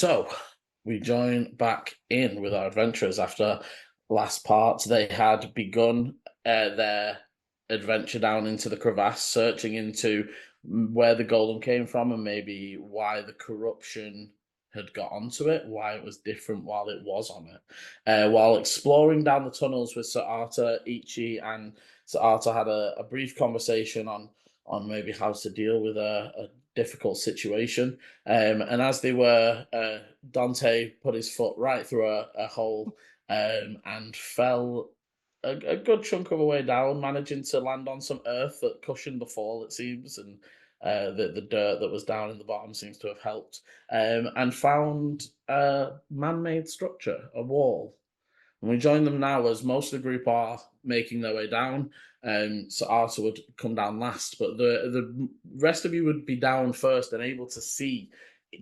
So we join back in with our adventurers after last part. They had begun their adventure down into the crevasse, searching into where the golem came from and maybe why the corruption had got onto it, why it was different while it was on it. While exploring down the tunnels with Sir Arthur, Ichi and Sir Arthur had a brief conversation on maybe how to deal with a difficult situation. And as they were, Dante put his foot right through a hole and fell a good chunk of a way down, managing to land on some earth that cushioned the fall, it seems, and the dirt that was down in the bottom seems to have helped, and found a man-made structure, a wall. And we join them now as most of the group are making their way down. So Arthur would come down last, but the rest of you would be down first and able to see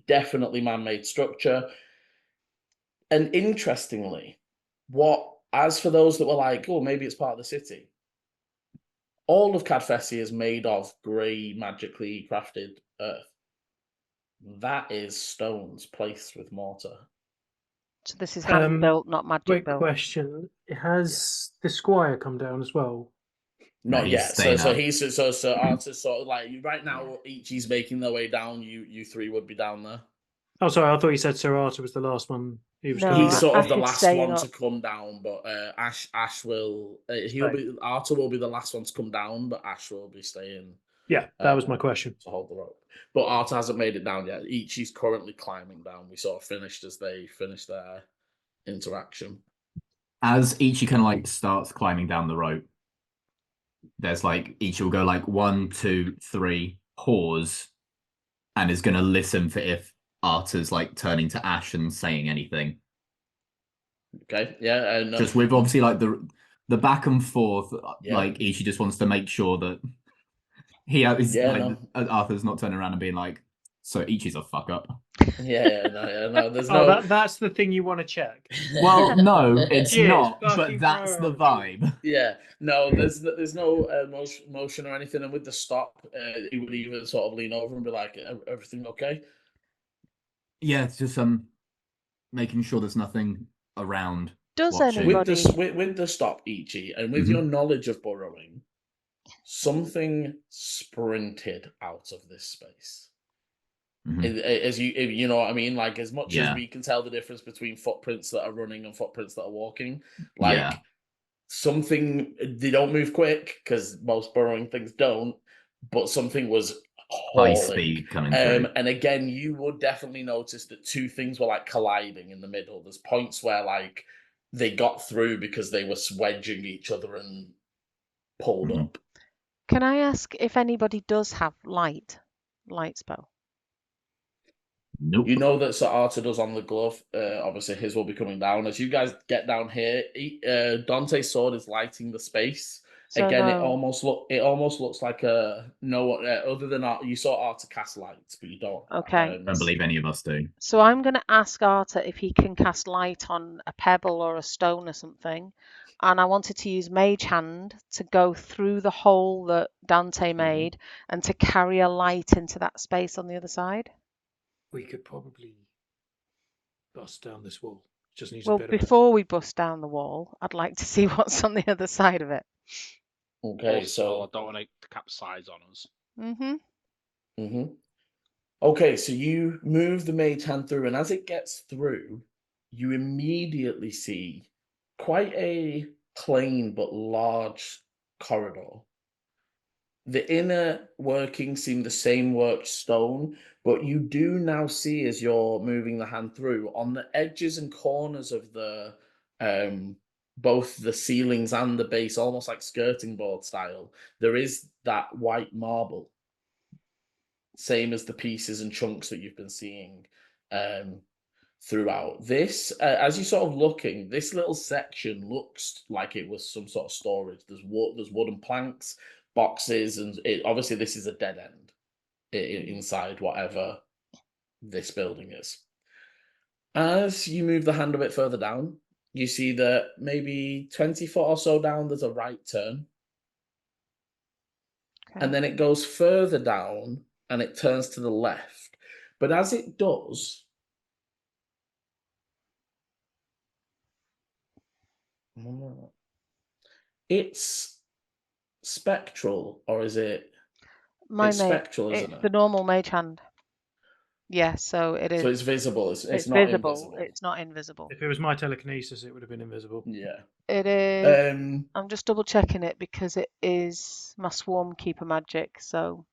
definitely man-made structure. And interestingly, as for those that were like, oh, maybe it's part of the city, all of Cadfessi is made of grey, magically crafted earth. That is stones placed with mortar. So this is hand built, not magic Quick built. question: Has the squire come down as well? Not he's yet. staying So up. he's so Arthur's sort of like right now. Ichi's making their way down. You three would be down there. Oh, sorry, I thought you said Sir Arthur was the last one. He was No, coming He's down. sort of Ash the is last staying one up. to come down, but Ash will. He'll Right. be Arthur will be the last one to come down, but Ash will be staying. Yeah, that was my question. To hold the rope, but Arthur hasn't made it down yet. Ichi's currently climbing down. We sort of finished as they finished their interaction. As Ichi kind of like starts climbing down the rope, there's like Ichi will go like 1, 2, 3, pause, and is gonna listen for if Arthur's like turning to Ash and saying anything. Okay, yeah, and Just with obviously like the back and forth, Yeah. like Ichi just wants to make sure that he is Yeah, like no. Arthur's not turning around and being like, so Ichi's a fuck up. No. There's Oh, no. that's the thing you want to check. Well, no, it's Cheers, not, but fucking that's the priority. vibe. Yeah, no, there's no motion or anything, and with the stop, he would even sort of lean over and be like, "Everything okay?" Yeah, it's just making sure there's nothing around. Does watching. anybody? With the stop, Ichi, and with your knowledge of burrowing, something sprinted out of this space. As you know what I mean, like as much as we can tell the difference between footprints that are running and footprints that are walking, like something, they don't move quick because most burrowing things don't, but something was high hauling. speed coming through. And again, you would definitely notice that two things were like colliding in the middle. There's points where like they got through because they were wedging each other and pulled up. Can I ask if anybody does have light spell? Nope. You know that Sir Arthur does on the glove. Obviously, his will be coming down. As you guys get down here, Dante's sword is lighting the space. So Again, no. it almost looks like a no. Other than you saw Arthur cast lights, but you don't. Okay. Don't believe any of us do. So I'm going to ask Arthur if he can cast light on a pebble or a stone or something. And I wanted to use Mage Hand to go through the hole that Dante made and to carry a light into that space on the other side. We could probably bust down this wall. Just needs Well, a bit of before we bust down the wall, I'd like to see what's on the other side of it. Okay, so I don't want to capsize on us. Okay, so you move the mage hand through, and as it gets through, you immediately see quite a plain but large corridor. The inner workings seem the same worked stone, but you do now see, as you're moving the hand through, on the edges and corners of the both the ceilings and the base, almost like skirting board style, there is that white marble, same as the pieces and chunks that you've been seeing throughout. This, as you're sort of looking, this little section looks like it was some sort of storage. There's wooden planks, boxes, and obviously this is a dead end inside whatever this building is. As you move the hand a bit further down, you see that maybe 20 foot or so down, there's a right turn. Okay. And then it goes further down and it turns to the left. But as it does, It's spectral, or is it? My It's mage, spectral, isn't it's the it? normal mage hand. Yeah, so it is. So it's visible. It's It's not visible. invisible. It's not invisible. If it was my telekinesis, it would have been invisible. Yeah. It is. Um. I'm just double checking it because it is my swarm keeper magic. So,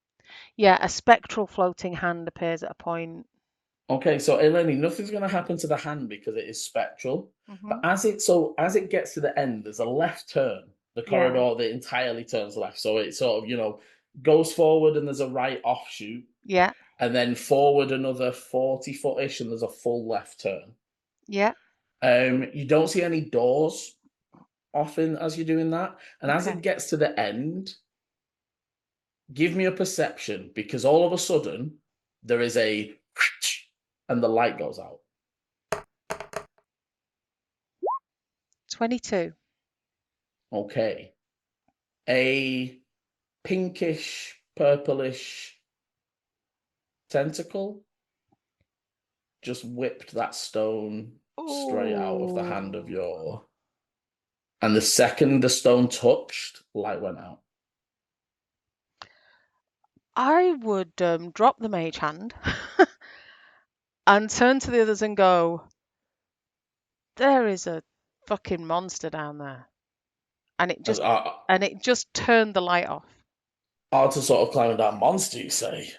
yeah, a spectral floating hand appears at a point. Okay, so Eleni, nothing's going to happen to the hand because it is spectral. But Hmm. as it gets to the end, there's a left turn. The Yeah. corridor that entirely turns left, so it sort of goes forward, and there's a right offshoot, Yeah. and then forward another 40-foot-ish, and there's a full left turn. Yeah. You don't see any doors often as you're doing that, and as Okay. it gets to the end, give me a perception, because all of a sudden there is a and the light goes out. 22. Okay. A pinkish, purplish tentacle just whipped that stone straight out of the hand of your. And the second the stone touched, light went out. I would drop the mage hand and turn to the others and go, there is a fucking monster down there. And it just turned the light off. Hard to sort of climb that monster, you say?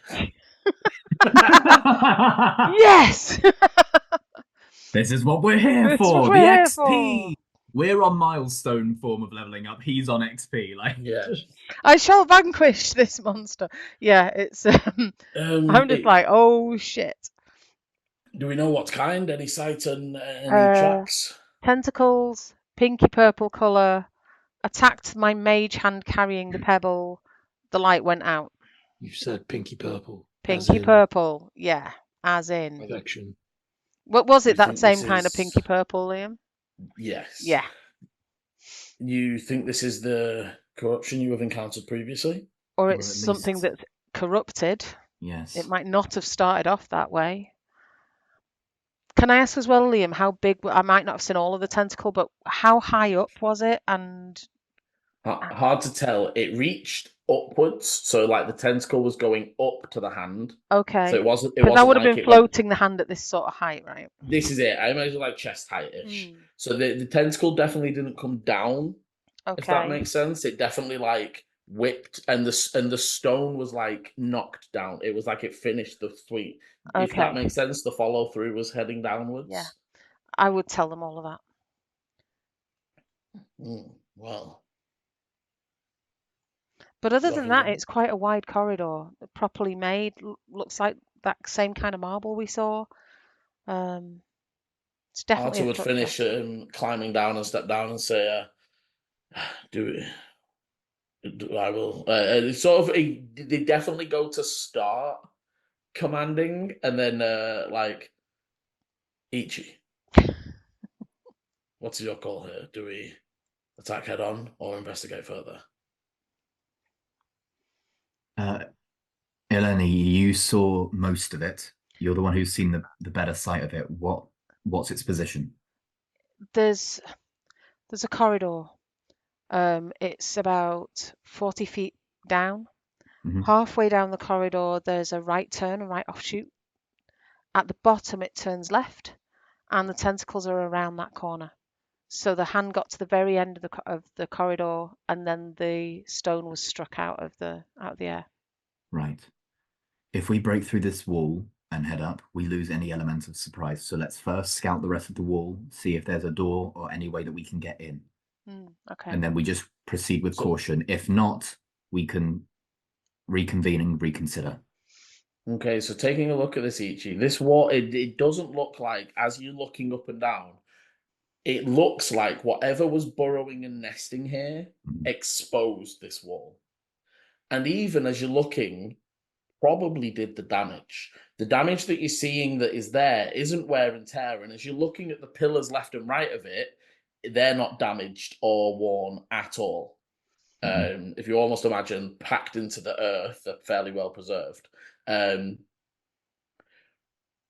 Yes! This is what we're here That's for. what The we're here XP. We're on milestone form of leveling up. He's on XP. Like, Yeah. I shall vanquish this monster. Yeah, it's. I'm just like, oh shit. Do we know what kind? Any sight and any Uh, tracks? Tentacles, pinky purple colour, attacked my mage hand carrying the pebble. The light went out. You've said pinky purple. Pinky purple, yeah, as in. Perfection. What was You it? That think same this kind of is- pinky purple, Liam? Yes. Yeah. You think this is the corruption you have encountered previously? Or Or it's at something least- that's corrupted. yes. It might not have started off that way. Can I ask as well, Liam, how big? I might not have seen all of the tentacle, but how high up was it? And Hard to tell. It reached upwards, so like the tentacle was going up to the hand. okay, So it wasn't. It because I wasn't would have like been it went. floating the hand at this sort of height, right? This is it. I imagine like chest height-ish. Mm. So the tentacle definitely didn't come down. If that Okay. makes sense, it definitely like whipped, and the stone was like knocked down. It was like it finished the sweep. If that Okay. makes sense, the follow through was heading downwards. Yeah. I would tell them all of that. Well, But other than Nothing that, wrong. it's quite a wide corridor, properly made. Looks like that same kind of marble we saw. It's definitely Arthur a would structure. finish climbing down and step down and say, "Do it. I will." It's sort of they definitely go to start commanding, and then like Ichi. What's your call here? Do we attack head on or investigate further? Eleni, you saw most of it. You're the one who's seen the better side of it. What's its position? There's a corridor. It's about 40 feet down. Mhm. Halfway down the corridor, there's a right turn, a right offshoot. At the bottom, it turns left, and the tentacles are around that corner. So the hand got to the very end of the corridor, and then the stone was struck out of the air. Right. If we break through this wall and head up, we lose any element of surprise. So let's first scout the rest of the wall, see if there's a door or any way that we can get in. Okay. And then we just proceed with So- caution. If not, we can reconvene and reconsider. Okay, so taking a look at this Ichi, this wall, it doesn't look like, as you're looking up and down, it looks like whatever was burrowing and nesting here exposed this wall. And even as you're looking, probably did the damage. The damage that you're seeing that is there isn't wear and tear. And as you're looking at the pillars left and right of it, they're not damaged or worn at all. If you almost imagine packed into the earth, they're fairly well preserved.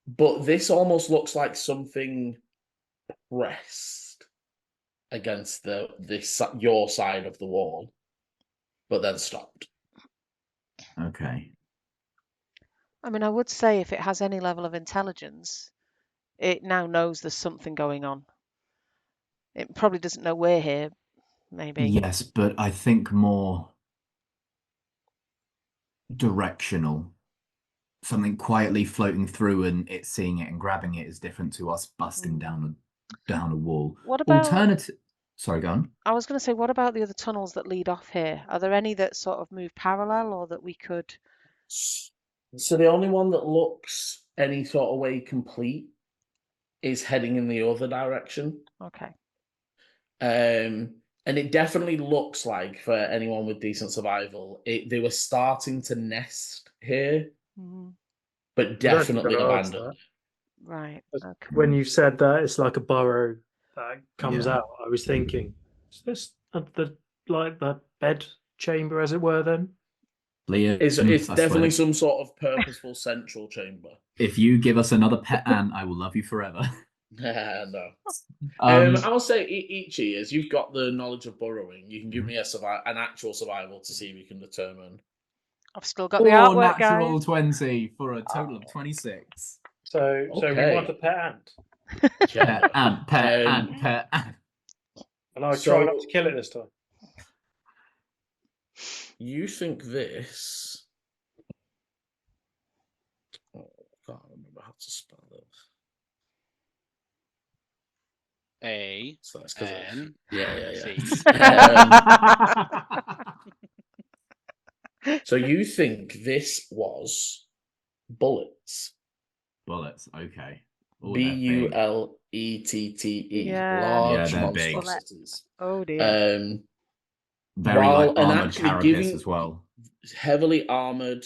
But this almost looks like something pressed against your side of the wall, but then stopped. Okay. I mean, I would say if it has any level of intelligence, it now knows there's something going on. It probably doesn't know we're here, maybe. Yes, but I think more directional. Something quietly floating through and it seeing it and grabbing it is different to us busting down a wall. What about? Sorry, go on. I was going to say, what about the other tunnels that lead off here? Are there any that sort of move parallel, or that we could? So the only one that looks any sort of way complete is heading in the other direction. Okay. And it definitely looks like, for anyone with decent survival, they were starting to nest here, but definitely abandoned. Right. Okay. When you said that it's like a burrow that comes out, I was thinking, is this the bed chamber, as it were? Then it's definitely some sort of purposeful central chamber. If you give us another pet ant, I will love you forever. No. I'll say Ichi, as you've got the knowledge of burrowing, you can give me an actual survival to see if you can determine. I've still got the artwork, natural guys. 20 for a total of 26. So we want a pet ant. Yeah. Pet ant. And I'll try not to kill it this time. You think this? Oh, I can't remember how to spell it. A-N. So you think this was bullets? Bullets, okay. Bullette. Yeah. Large they're big. monstrosities. Oh dear. Very armored carapace as well. Heavily armored,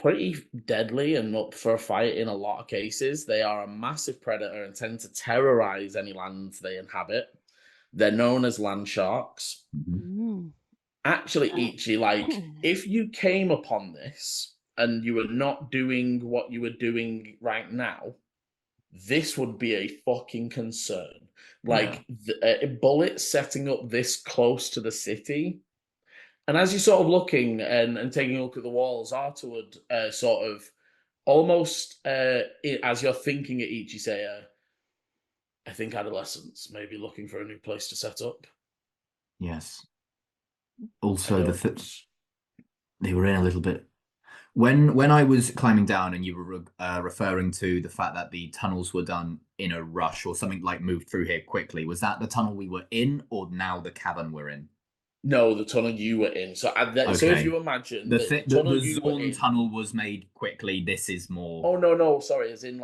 pretty deadly and up for a fight in a lot of cases. They are a massive predator and tend to terrorize any lands they inhabit. They're known as land sharks. Actually, Ichi, if you came upon this and you were not doing what you were doing right now, this would be a fucking concern. Bullets setting up this close to the city. And as you're sort of looking and taking a look at the walls, Arthur would sort of almost, as you're thinking at each, you say, I think adolescents may be looking for a new place to set up. Yes. Also, they were in a little bit. When I was climbing down and you were referring to the fact that the tunnels were done in a rush or something like moved through here quickly, was that the tunnel we were in or now the cavern we're in? No, the tunnel you were in. So, so if you imagine the Zorn tunnel was made quickly, this is more. Oh no! Sorry, as in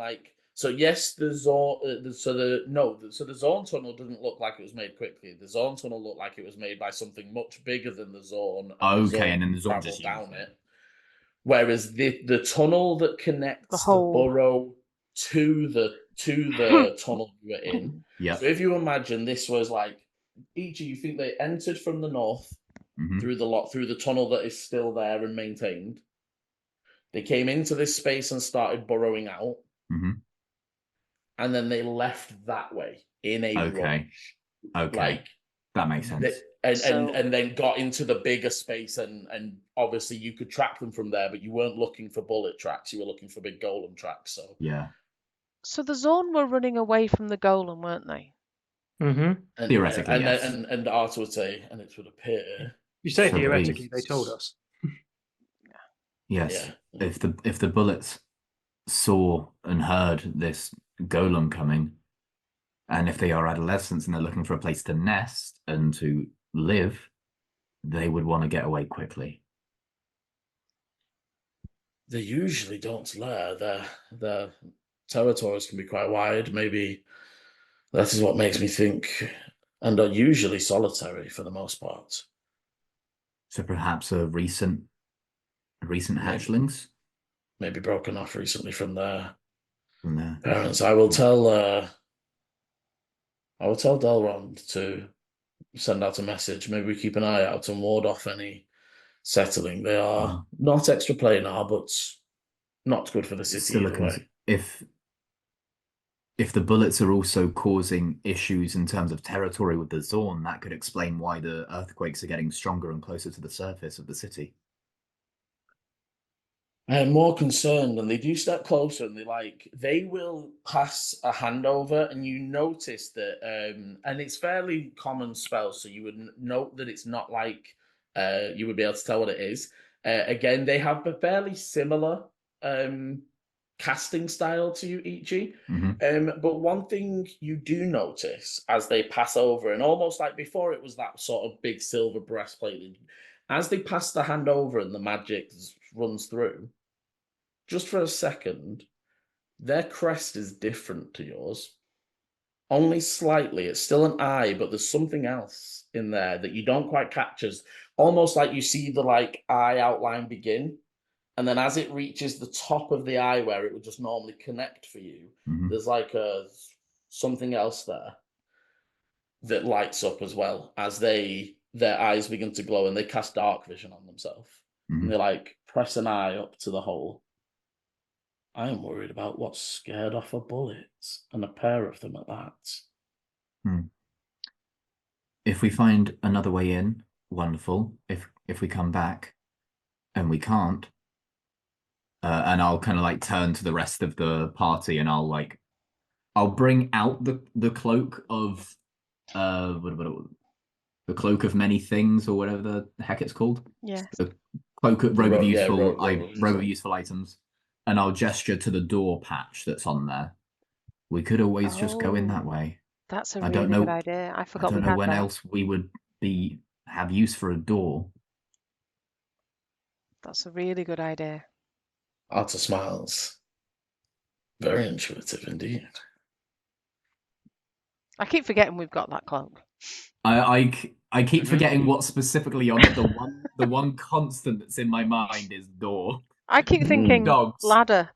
so. Yes, the Zorn. So the Zorn tunnel didn't look like it was made quickly. The Zorn tunnel looked like it was made by something much bigger than the Zorn. And then the Zorn just down it. Whereas the tunnel that connects the burrow to the tunnel you were in. Yeah. So if you imagine this was each of you think they entered from the north through the tunnel that is still there and maintained. They came into this space and started burrowing out. And then they left that way in a rush. Okay. That makes sense. And then got into the bigger space and obviously you could track them from there, but you weren't looking for bullet tracks, you were looking for big golem tracks. So yeah. So the Zorn were running away from the golem, weren't they? Theoretically, yes. And Arthur would say, and it would appear. You say theoretically, they told us. Yes. Yeah. If the bullets saw and heard this golem coming, and if they are adolescents and they're looking for a place to nest and to live, they would want to get away quickly. They usually don't lair. Their territories can be quite wide. Maybe that is what makes me think, and are usually solitary for the most part. So perhaps a recent hatchlings? Maybe broken off recently from their parents. I will tell Delron to send out a message. Maybe we keep an eye out and ward off any settling. They are not extra planar, but not good for the city either way. if the bullets are also causing issues in terms of territory with the Zorn, that could explain why the earthquakes are getting stronger and closer to the surface of the city. I am more concerned, and they do step closer, and they will pass a hand over, and you notice that, and it's fairly common spell, so you would note that it's not like you would be able to tell what it is. Again, they have a fairly similar casting style to you, Ichi. But one thing you do notice as they pass over, and almost like before it was that sort of big silver breastplate, as they pass the hand over and the magic runs through, just for a second, their crest is different to yours. Only slightly. It's still an eye, but there's something else in there that you don't quite catch. As almost like you see the eye outline begin, and then as it reaches the top of the eye where it would just normally connect for you, there's something else there that lights up as well as their eyes begin to glow, and they cast dark vision on themselves. And they press an eye up to the hole. I am worried about what's scared off a bullet, and a pair of them at that. If we find another way in, wonderful. If we come back and we can't, and I'll kind of turn to the rest of the party, and I'll bring out the cloak of the cloak of many things, or whatever the heck it's called. Yes. The cloak of robe of useful robe of useful items, and I'll gesture to the door patch that's on there. We could always just go in that way. That's a I really don't know, good idea. I forgot I don't we know had when that. else we would have use for a door. That's a really good idea. Arta smiles. Very intuitive indeed. I keep forgetting we've got that cloak. I keep forgetting what's specifically on it. The one constant that's in my mind is door. I keep thinking Dogs. ladder.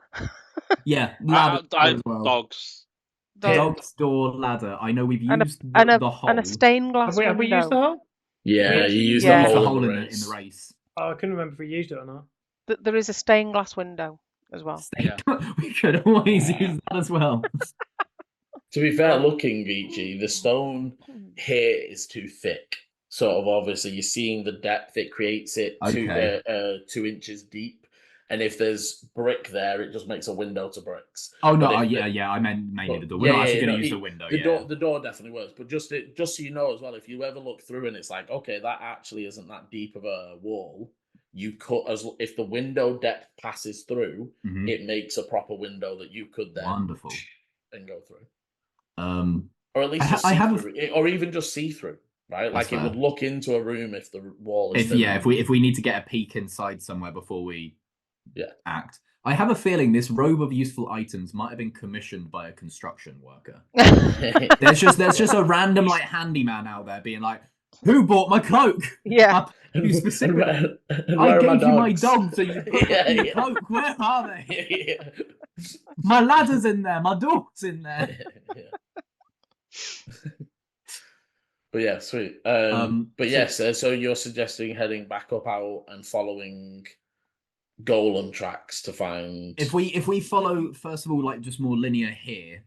Yeah, ladder as well. Dogs. Dogs, door, ladder. I know we've And used a hole. and a stained glass window. Have we used the hole? Yeah, you used Yeah. the The hole hole in the in race. the race. Oh, I couldn't remember if we used it or not. There is a stained glass window as well. Yeah. We could always use that as well. To be fair, looking, Ichi, the stone here is too thick. Sort of obviously, you're seeing the depth. It creates it 2 inches deep. And if there's brick there, it just makes a window to bricks. Oh no! I meant mainly the door. We're not actually going to use the window. The door definitely works, but just so you know as well, if you ever look through and it's okay, that actually isn't that deep of a wall. You cut if the window depth passes through, it makes a proper window that you could then wonderful and go through. Or at least or even just see through, right? That's it would look into a room if the wall is. If we need to get a peek inside somewhere before we act. I have a feeling this robe of useful items might have been commissioned by a construction worker. there's just a random handyman out there being like, "Who bought my cloak?" Yeah. You specifically. And I where are gave my you my dogs? dog, so you put the cloak. Where are they? My ladder's in there. My door's in there. But yeah, sweet. But yes, so you're suggesting heading back up out and following Golem tracks to find. If we follow, first of all, just more linear here,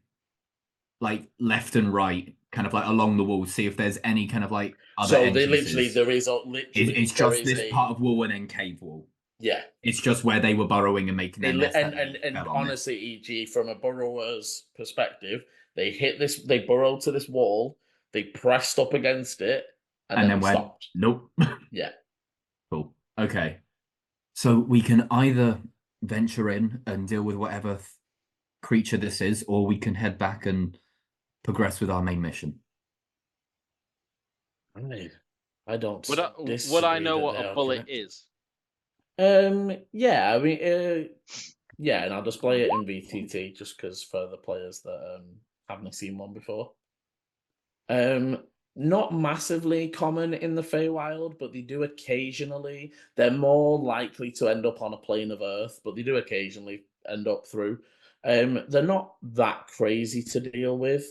left and right, kind of along the wall, see if there's any kind of other entrances. There is it's just this part of wall and then cave wall. Yeah, it's just where they were burrowing and making their nest. And honestly, E.G., from a burrower's perspective, they burrowed to this wall, they pressed up against it, and then went, stopped. Nope. Yeah. Cool. Okay. So we can either venture in and deal with whatever creature this is, or we can head back and progress with our main mission. I don't. Would I know what a bullet is? Yeah, I mean, yeah, and I'll display it in VTT just because for the players that haven't seen one before. Not massively common in the Feywild, but they do occasionally. They're more likely to end up on a plane of Earth, but they do occasionally end up through. They're not that crazy to deal with.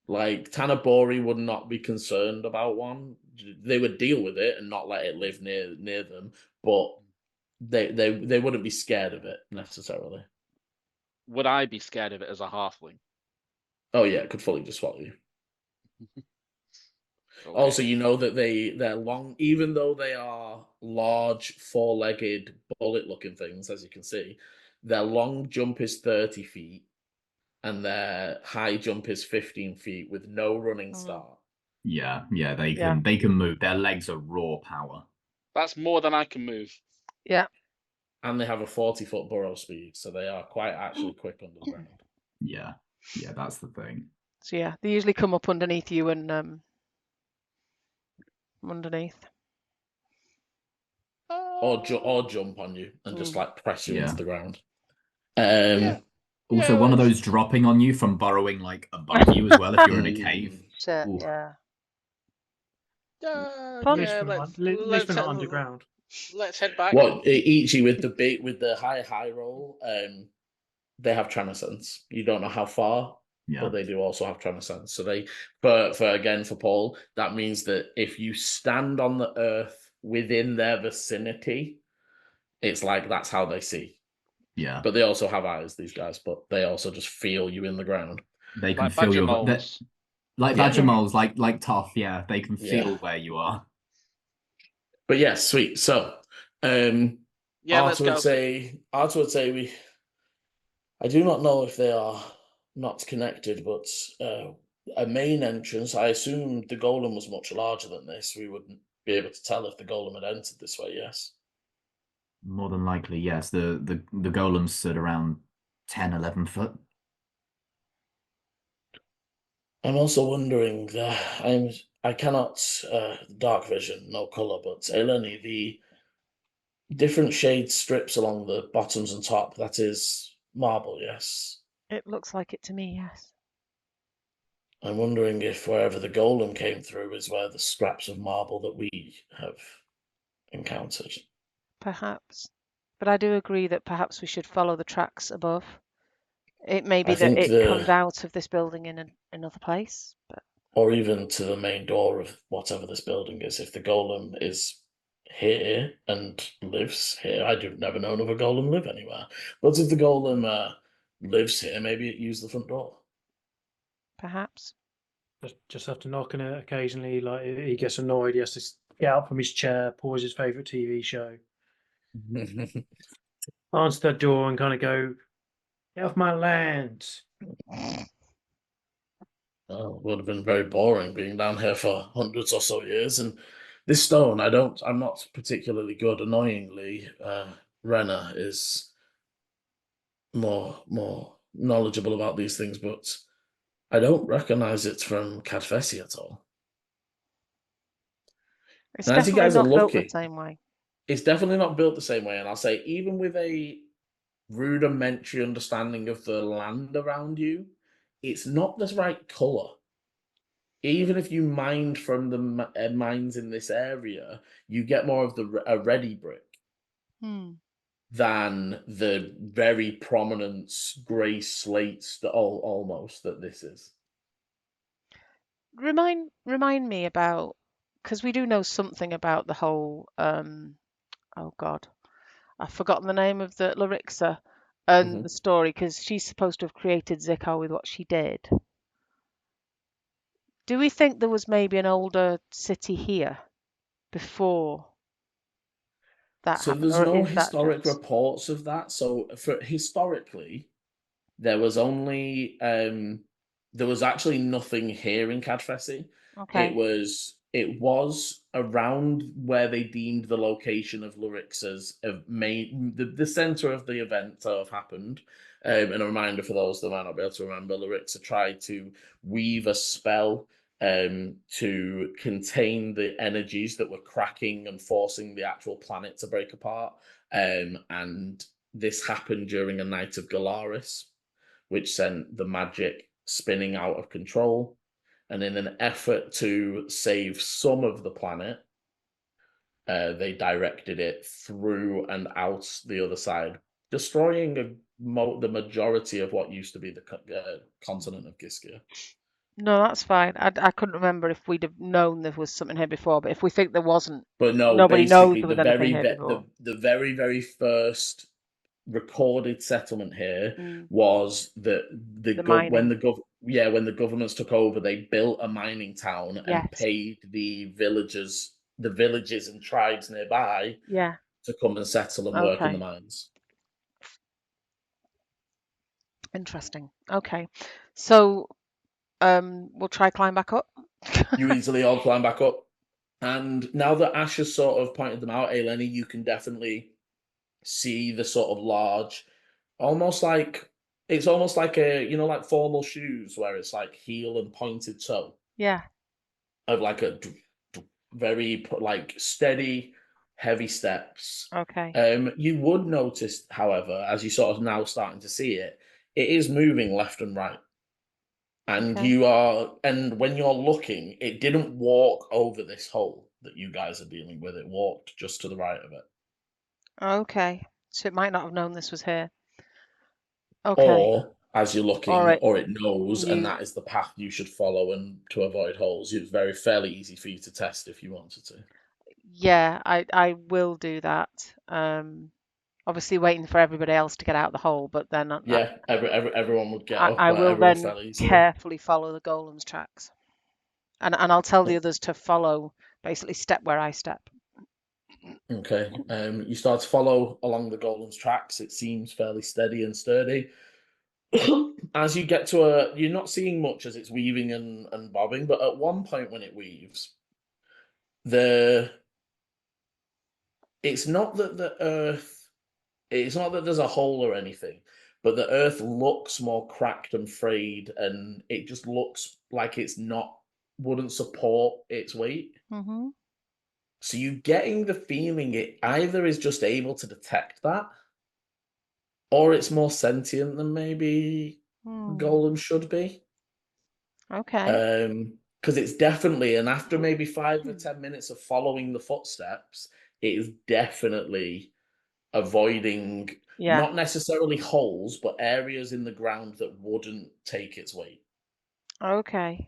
Tanabori would not be concerned about one. They would deal with it and not let it live near them, but they wouldn't be scared of it necessarily. Would I be scared of it as a halfling? Oh yeah, it could fully just swallow you. Okay. Also, you know that they're long, even though they are large, four-legged, bullet-looking things, as you can see. Their long jump is 30 feet, and their high jump is 15 feet with no running start. Yeah, they can move. Their legs are raw power. That's more than I can move. Yeah. And they have a 40-foot burrow speed, so they are quite actually quick under the ground. Yeah, that's the thing. So yeah, they usually come up underneath you and underneath. Or jump on you and just like press you into the ground. Also, one of those dropping on you from burrowing like above you as well if you're in a cave. Shit, Ooh. yeah. At least we're not underground. Let's head back. What Ichi with the high roll, they have Transcendence. You don't know how far, but they do also have Transcendence. So they, for Paul, that means that if you stand on the earth within their vicinity, it's like that's how they see. Yeah. But they also have eyes, these guys, but they also just feel you in the ground. They can feel your like badger moles, like tough, yeah. They can feel where you are. But yeah, sweet. So let's go. Arthur would say I do not know if they are not connected, but a main entrance, I assume the golem was much larger than this. We wouldn't be able to tell if the golem had entered this way, yes. More than likely, yes. The golem stood around 10, 11 foot. I'm also wondering, I cannot dark vision, no color, but Eleni, the different shade strips along the bottoms and top, that is marble, yes? It looks like it to me, yes. I'm wondering if wherever the golem came through is where the scraps of marble that we have encountered. Perhaps. But I do agree that perhaps we should follow the tracks above. It may be that it comes out of this building in another place. But... Or even to the main door of whatever this building is. If the golem is here and lives here, I've never known of a golem live anywhere. But if the golem lives here, maybe it used the front door. Perhaps. Just have to knock on it occasionally. Like he gets annoyed, he has to get up from his chair, pause his favourite TV show, answer that door, and kind of go, "Get off my land." Oh, it would have been very boring being down here for hundreds or so years. And this stone, I'm not particularly good. Annoyingly, Renna is more knowledgeable about these things, but I don't recognize it from Cadfesi at all. It's definitely not built the same way. It's definitely not built the same way, and I'll say even with a rudimentary understanding of the land around you, it's not the right color. Even if you mined from the mines in this area, you get more of a ready brick than the very prominent grey slates almost that this is. Remind me about, because we do know something about the whole. Oh God, I've forgotten the name of the Larixa and the story, because she's supposed to have created Zikar with what she did. Do we think there was maybe an older city here before that So happened? there's no historic reports of that. So historically, there was only there was actually nothing here in Cadfesi. Okay. It was around where they deemed the location of Larixa's the center of the event to have happened. And a reminder for those that might not be able to remember, Larixa tried to weave a spell to contain the energies that were cracking and forcing the actual planet to break apart. And this happened during a night of Galaris, which sent the magic spinning out of control. And in an effort to save some of the planet, they directed it through and out the other side, destroying the majority of what used to be the continent of Giskia. No, that's fine. I couldn't remember if we'd have known there was something here before, but if we think there wasn't, but no, nobody knows there was anything here before. The very, very first recorded settlement here was that when the when the governments took over, they built a mining town and Yes. paid the villages and tribes nearby Yeah. to come and settle and work in the Okay. mines. Interesting. Okay. So we'll try climb back up. You easily all climb back up. And now that Ash has sort of pointed them out, Eleni, you can definitely see the sort of large, almost like it's almost like a, you know, like formal shoes where it's like heel and pointed toe Yeah. of like a very like steady, heavy steps. Okay. You would notice, however, as you sort of now starting to see it, it is moving left and right. And Okay. and when you're looking, it didn't walk over this hole that you guys are dealing with. It walked just to the right of it. Okay. So it might not have known this was here. Okay. Or as you're looking, Right. or it knows, and that is the path you should follow and to avoid holes. It's fairly easy for you to test if you wanted to. Yeah, I will do that. Obviously waiting for everybody else to get out the hole, but then Yeah, everyone would get up. I will Everyone then fairly easily. carefully follow the golem's tracks. And I'll tell the others to follow, basically step where I step. Okay. You start to follow along the golem's tracks. It seems fairly steady and sturdy. As you get to you're not seeing much as it's weaving and bobbing, but at one point when it weaves, it's not that it's not that there's a hole or anything, but the earth looks more cracked and frayed, and it just looks like wouldn't support its weight. Mm-hmm. So you're getting the feeling it either is just able to detect that, or it's more sentient than maybe Golem should be. Okay. Because it's definitely, and after maybe 5 or 10 minutes of following the footsteps, it is definitely avoiding not necessarily holes, but areas in the ground that wouldn't take its weight. Okay.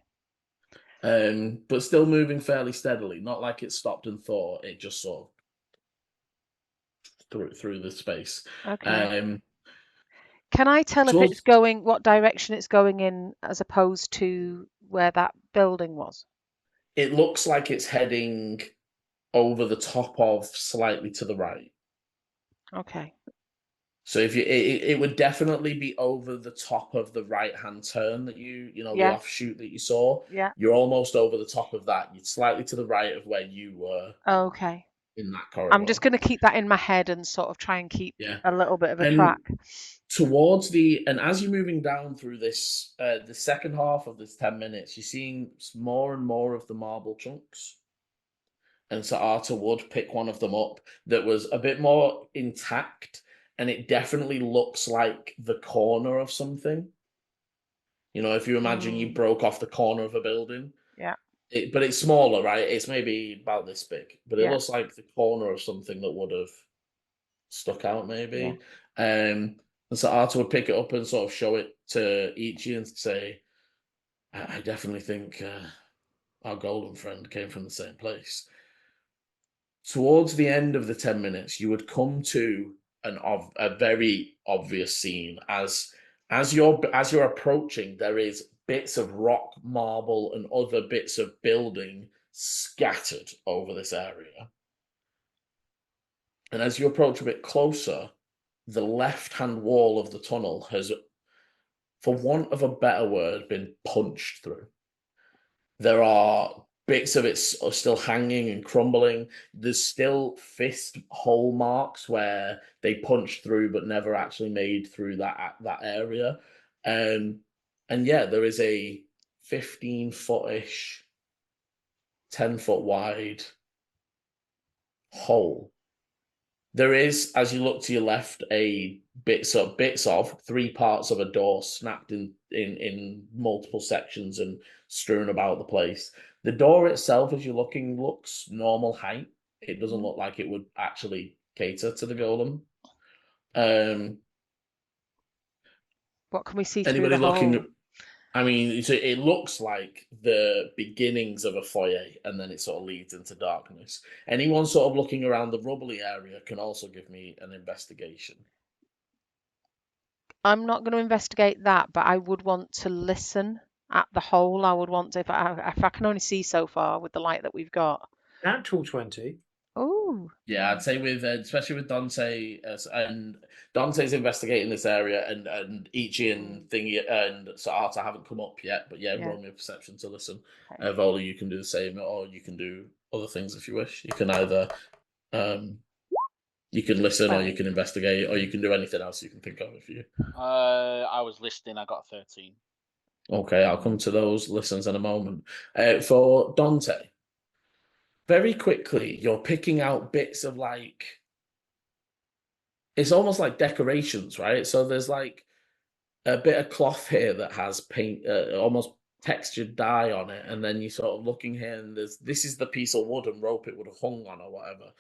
But still moving fairly steadily, not like it stopped and thought. It just sort of through the space. Okay. Can I tell if it's going, what direction it's going in, as opposed to where that building was? It looks like it's heading over the top of, slightly to the right. Okay. So if it would definitely be over the top of the right-hand turn that the offshoot that you saw. Yeah. You're almost over the top of that. You're slightly to the right of where you were. Okay. In that corridor. I'm just going to keep that in my head and sort of try and keep a little bit of a track. And as you're moving down through this, the second half of this 10 minutes, you're seeing more and more of the marble chunks. And so Arta would pick one of them up that was a bit more intact, and it definitely looks like the corner of something. You know, if you imagine you broke off the corner of a building. Yeah. But it's smaller, right? It's maybe about this big, but it looks like the corner of something that would have stuck out, maybe. And so Arta would pick it up and sort of show it to Ichi and say, I definitely think our golden friend came from the same place. Towards the end of the 10 minutes, you would come to a very obvious scene. As you're approaching, there is bits of rock, marble, and other bits of building scattered over this area. And as you approach a bit closer, the left-hand wall of the tunnel has, for want of a better word, been punched through. There are bits of it are still hanging and crumbling. There's still fist hole marks where they punched through but never actually made through that area. And yeah, there is a 15-foot-ish, 10-foot wide hole. There is, as you look to your left, a bits of 3 parts of a door snapped in multiple sections and strewn about the place. The door itself, as you're looking, looks normal height. It doesn't look like it would actually cater to the golem. What can we see through the hole? I mean, so it looks like the beginnings of a foyer, and then it sort of leads into darkness. Anyone sort of looking around the rubbly area can also give me an investigation. I'm not going to investigate that, but I would want to listen at the hole. I would want to, if I can only see so far with the light that we've got. Natural 20. Oh. Yeah, I'd say with especially with Dante and Dante's investigating this area, and Ichi and Thingy and Saata haven't come up yet. But yeah, roll me a perception to listen. Okay. Vola, you can do the same, or you can do other things if you wish. You can either you can listen, or you can investigate, or you can do anything else you can think of if you. I was listening. I got 13. Okay, I'll come to those listens in a moment. For Dante, very quickly, you're picking out bits of like. It's almost like decorations, right? So there's like a bit of cloth here that has paint, almost textured dye on it, and then you're sort of looking here, and this is the piece of wood and rope it would have hung on or whatever.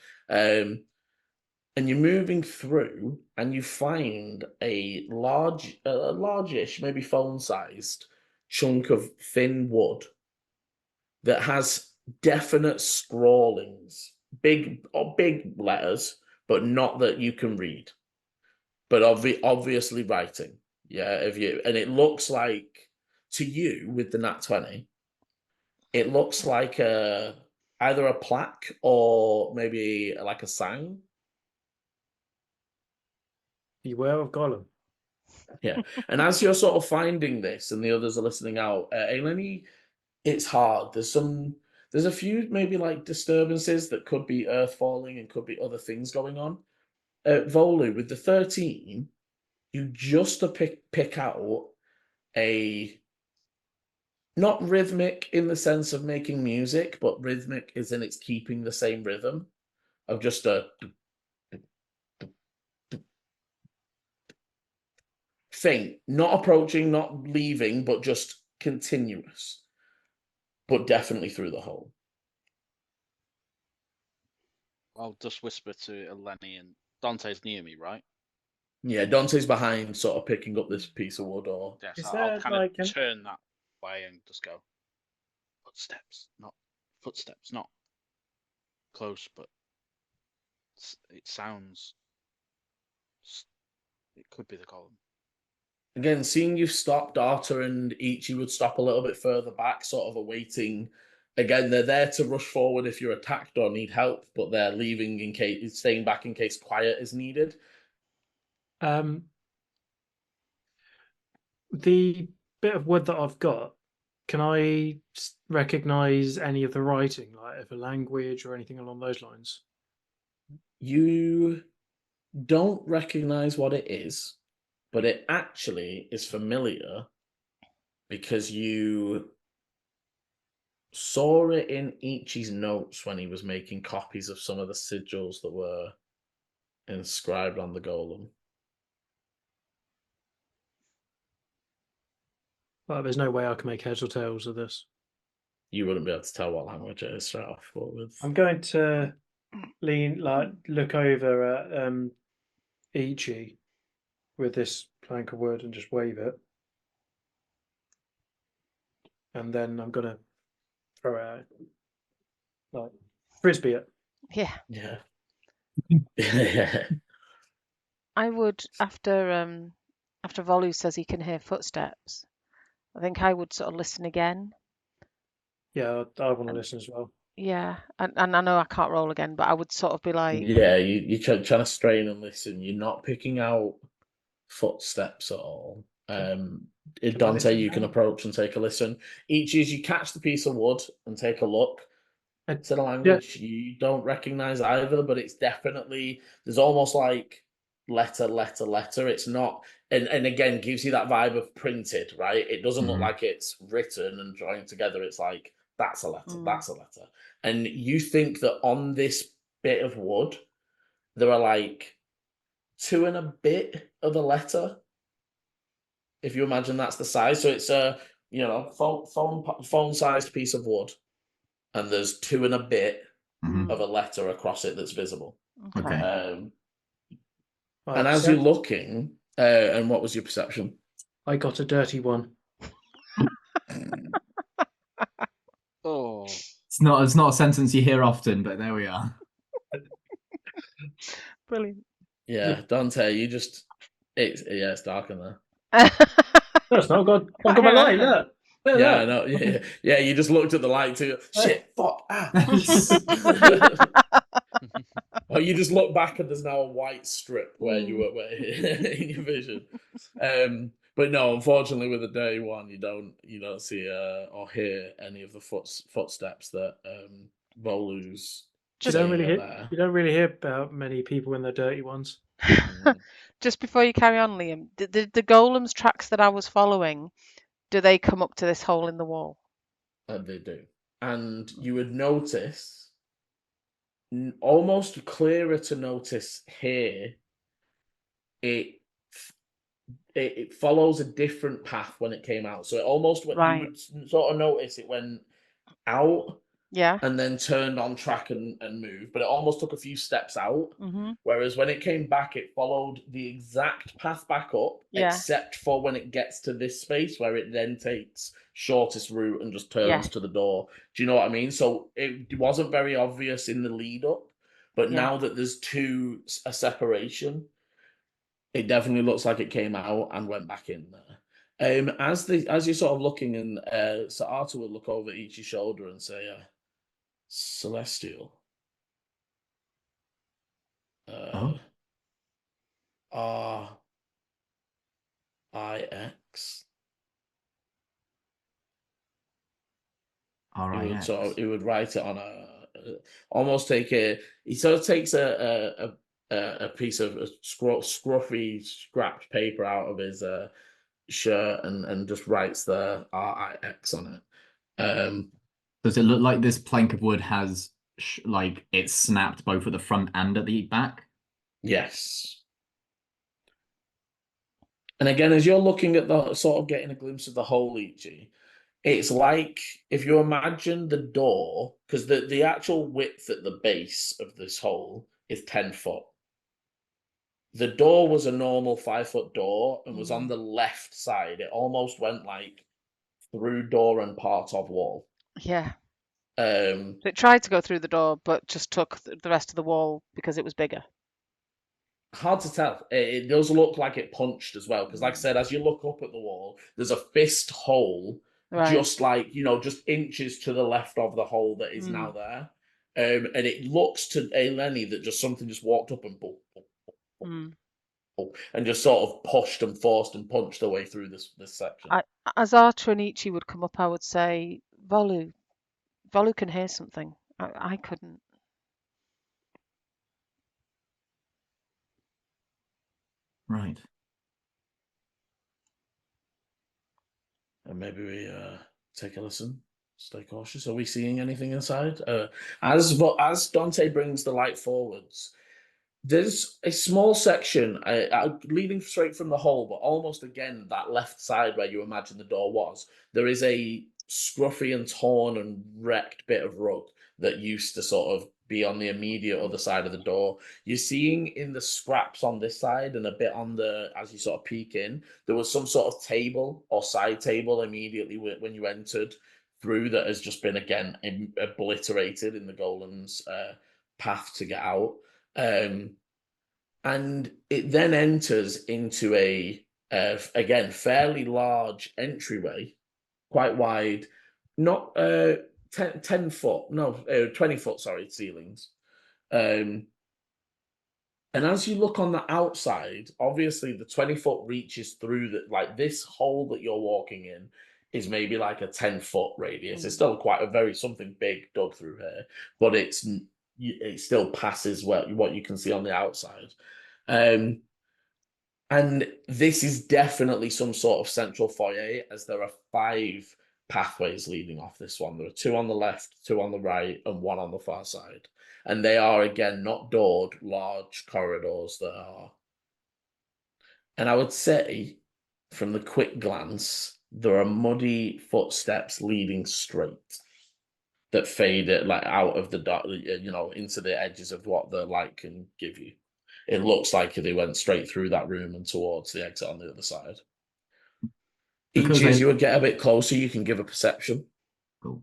And you're moving through, and you find a largish, maybe phone-sized chunk of thin wood that has definite scrawlings, big letters, but not that you can read, but obviously writing. Yeah, and it looks like to you with the nat 20, it looks like either a plaque or maybe like a sign. Beware of Golem. Yeah, and as you're sort of finding this, and the others are listening out, Eleni, it's hard. There's a few maybe like disturbances that could be earth falling and could be other things going on. Volu, with the 13, you just pick out a not rhythmic in the sense of making music, but rhythmic is in it's keeping the same rhythm of just a thing, not approaching, not leaving, but just continuous, but definitely through the hole. I'll just whisper to Eleni, and Dante's near me, right? Yeah, Dante's behind, sort of picking up this piece of wood. Or yes, Is I'll there, kind like, of turn that way and just go footsteps, not close, but it sounds. It could be the Golem. Again, seeing you've stopped, Arta and Ichi would stop a little bit further back, sort of awaiting. Again, they're there to rush forward if you're attacked or need help, but they're leaving in case, staying back in case quiet is needed. The bit of wood that I've got, can I recognize any of the writing, like of a language or anything along those lines? You don't recognize what it is, but it actually is familiar because you saw it in Ichi's notes when he was making copies of some of the sigils that were inscribed on the golem. Well, there's no way I can make heads or tails of this. You wouldn't be able to tell what language it is straight off. I'm going to look over at Ichi with this plank of wood and just wave it. And then I'm going to throw it out. Like, frisbee it. Yeah. Yeah. Yeah. I would, after Volu says he can hear footsteps, I think I would sort of listen again. Yeah, I want to listen as well. Yeah, and I know I can't roll again, but I would sort of be like, Yeah, you're trying to strain and listen. You're not picking out footsteps at all. Dante, you can approach and take a listen. Each as you catch the piece of wood and take a look. It's a language you don't recognize either, but it's definitely, there's almost like letter. It's not, and again, gives you that vibe of printed, right? It doesn't look like it's written and joined together. It's like, that's a letter, that's a letter. And you think that on this bit of wood, there are like 2 and a bit of a letter. If you imagine that's the size. So it's a, phone-sized piece of wood. And there's 2 and a bit of a letter across it that's visible. okay. And as you're looking, and what was your perception? I got a dirty one. Oh, it's not a sentence you hear often, but there we are. Brilliant. Yeah, Dante, It's dark in there. No, it's not. I've Can't got my hear light. anything. Look. Look, Yeah, I look. know. Yeah. You just looked at the light too. Shit, fuck. Or you just look back and there's now a white strip where you were in your vision. But no, unfortunately, with the day one, you don't see or hear any of the footsteps that Volu's You don't saying really are hear. there. You don't really hear about many people in their dirty ones. Just before you carry on, Liam, the golem's tracks that I was following, do they come up to this hole in the wall? And they do. And you would notice, almost clearer to notice here, it follows a different path when it came out. So it almost you Right. would sort of notice it went out Yeah. and then turned on track and moved, but it almost took a few steps out. Mhm. Whereas when it came back, it followed the exact path back up, Yeah. except for when it gets to this space where it then takes shortest route and just turns Yes. to the door. Do you know what I mean? So it wasn't very obvious in the lead up, but Yeah. now that there's a separation, it definitely looks like it came out and went back in there. As you're sort of looking, and so Arthur would look over each your shoulder and say, "Celestial, Oh. RIX." RIX. He would write it on almost take a. He sort of takes a piece of scruffy scrapped paper out of his shirt and just writes the RIX on it. Does it look like this plank of wood has like it's snapped both at the front and at the back? Yes. And again, as you're looking at the sort of getting a glimpse of the hole, Ichi, it's like if you imagine the door, because the actual width at the base of this hole is 10 foot. The door was a normal 5-foot door and was on the left side. It almost went like through door and part of wall. Yeah. Um, So it tried to go through the door, but just took the rest of the wall because it was bigger. Hard to tell. It does look like it punched as well, because like I said, as you look up at the wall, there's a fist hole, Right. just like just inches to the left of the hole that is now there. And it looks to Eleni that just something just walked up and boom, and just sort of pushed and forced and punched their way through this section. As Archer and Ichi would come up, I would say, Volu can hear something. I couldn't. Right. And maybe we take a listen. Stay cautious. Are we seeing anything inside? As Dante brings the light forwards, there's a small section leading straight from the hole, but almost again that left side where you imagine the door was. There is a scruffy and torn and wrecked bit of rug that used to sort of be on the immediate other side of the door. You're seeing in the scraps on this side and a bit on as you sort of peek in, there was some sort of table or side table immediately when you entered through that has just been again obliterated in the golem's path to get out. And it then enters into a again fairly large entryway, quite wide, not 10 foot, no 20 foot, sorry, ceilings. And as you look on the outside, obviously the 20 foot reaches through like this hole that you're walking in is maybe like a 10-foot radius. It's still quite something big dug through here, but it still passes what you can see on the outside. And this is definitely some sort of central foyer, as there are 5 pathways leading off this one. There are 2 on the left, 2 on the right, and 1 on the far side. And they are, again, not doored, large corridors that are. And I would say, from the quick glance, there are muddy footsteps leading straight that fade it like out of the dark, into the edges of what the light can give you. It looks like they went straight through that room and towards the exit on the other side. Each as you would get a bit closer, you can give a perception. Cool.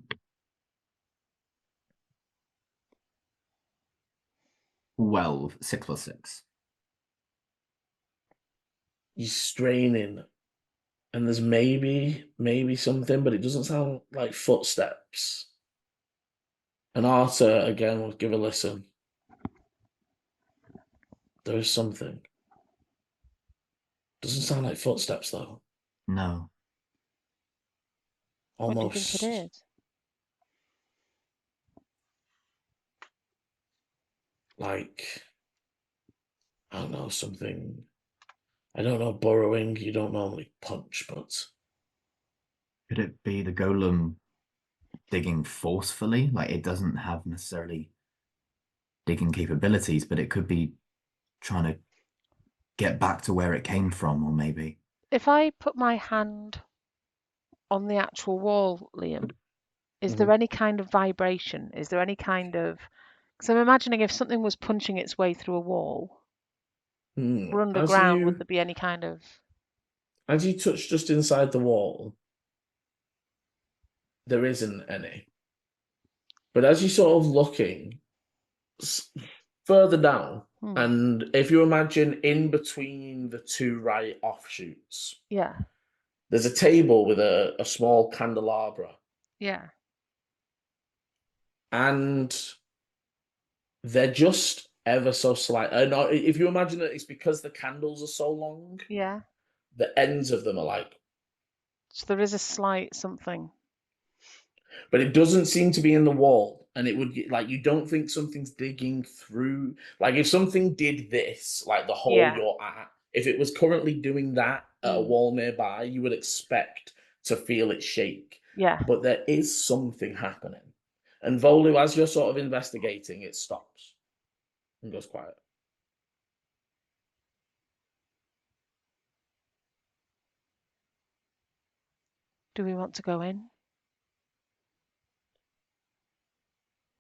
12, 6 + 6. He's straining, and there's maybe something, but it doesn't sound like footsteps. And Arthur again will give a listen. There is something. Doesn't sound like footsteps though. No. What do you Almost think it is? like, I don't know, something. I don't know, burrowing. You don't normally punch, but Could it be the golem digging forcefully? Like it doesn't have necessarily digging capabilities, but it could be trying to get back to where it came from, or maybe. If I put my hand on the actual wall, Liam, is there any kind of vibration? Is there any kind of... Because I'm imagining if something was punching its way through a wall, we're underground, would there be any kind of... As you touch just inside the wall, there isn't any. But as you're sort of looking further down, and if you imagine in between the two right offshoots, Yeah. there's a table with a small candelabra. Yeah. And they're just ever so slight. If you imagine that it's because the candles are so long, Yeah. the ends of them are like... So there is a slight something. But it doesn't seem to be in the wall. And it would, like, you don't think something's digging through. Like, if something did this, like the hole you're at, if it was currently doing that at a wall nearby, you would expect to feel it shake. Yeah. But there is something happening. And Volu, as you're sort of investigating, it stops and goes quiet. Do we want to go in?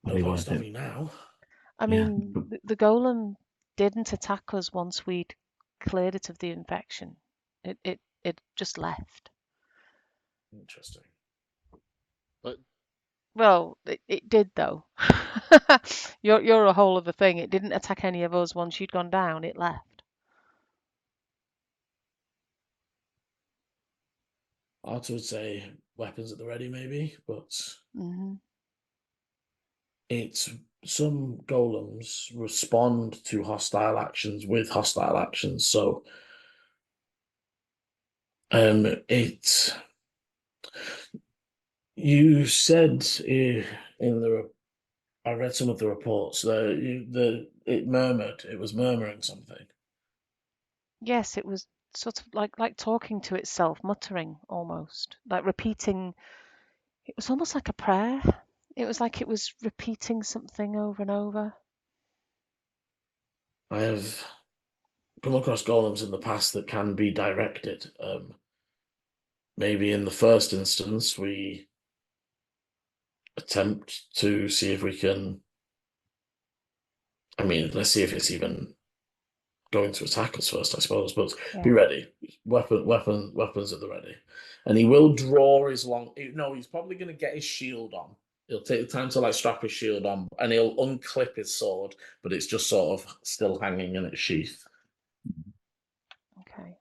No voice on me now. I mean, the golem didn't attack us once we'd cleared it of the infection. It just left. Interesting. But well, it did though. You're a whole other thing. It didn't attack any of us once you'd gone down. It left. Arthur would say weapons at the ready, maybe, but it's some golems respond to hostile actions with hostile actions. So, you said in the, I read some of the reports that it murmured. It was murmuring something. Yes, it was sort of like talking to itself, muttering almost, like repeating. It was almost like a prayer. It was like it was repeating something over and over. I have come across golems in the past that can be directed. Maybe in the first instance, we attempt to see if we can... I mean, let's see if it's even going to attack us first, I suppose, but be ready. Weapons at the ready. And he will draw his long... No, he's probably going to get his shield on. He'll take the time to strap his shield on, and he'll unclip his sword, but it's just sort of still hanging in its sheath. Okay.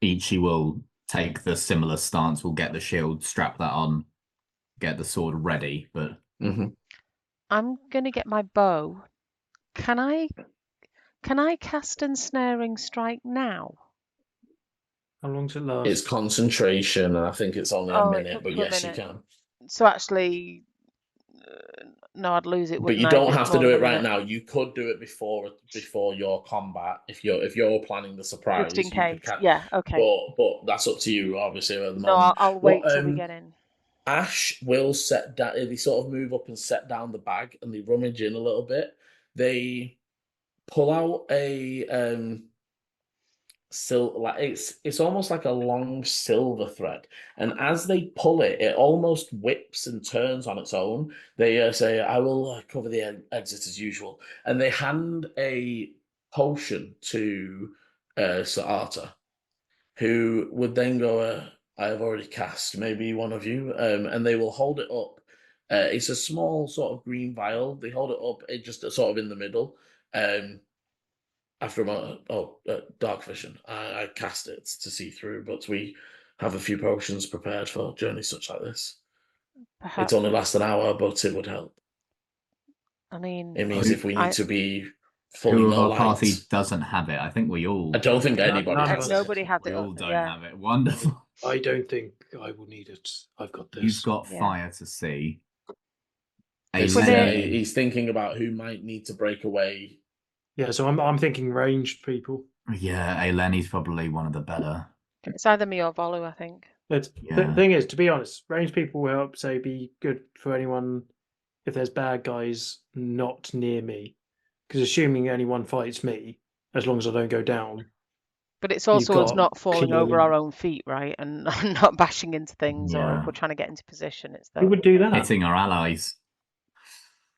Ichi will take the similar stance. We'll get the shield, strap that on, get the sword ready. But I'm gonna get my bow. Can I cast ensnaring strike now? How long does it last? It's concentration, and I think it's only a minute, but yes, you can. So actually, no, I'd lose it. But you don't have to do it right now. You could do it before your combat if you're planning the surprise. Just in case. Yeah. Okay. But that's up to you, obviously, at the moment. No, I'll wait till we get in. Ash will set down. They sort of move up and set down the bag, and they rummage in a little bit. They pull out a it's almost like a long silver thread, and as they pull it, it almost whips and turns on its own. They say, "I will cover the exit as usual," and they hand a potion to Sir Arthur, who would then go, "I have already cast. Maybe one of you," and they will hold it up. It's a small sort of green vial. They hold it up, it just sort of in the middle. after my dark vision. I cast it to see through, but we have a few potions prepared for journeys such like this. Perhaps. It only lasts an hour, but it would help. I mean, It means if we need to be fully Who of no our light, party doesn't have it? I think we all. I don't think anybody none of has us. it. nobody has We it. all don't Yeah. have it. Wonderful. I don't think I will need it. I've got this. You've got Yeah. fire to see. This Would is, it- he's thinking about who might need to break away. Yeah, so I'm thinking ranged people. Yeah, Eleni's probably one of the better. It's either me or Volu, I think. The Yeah. thing is, to be honest, ranged people will help, say, be good for anyone if there's bad guys not near me. Because assuming anyone fights me, as long as I don't go down. But it's You've also us got not falling over clearly- our own feet, right? And not bashing into things, or Yeah. if we're trying to get into position. It's Who would do that? Hitting our allies.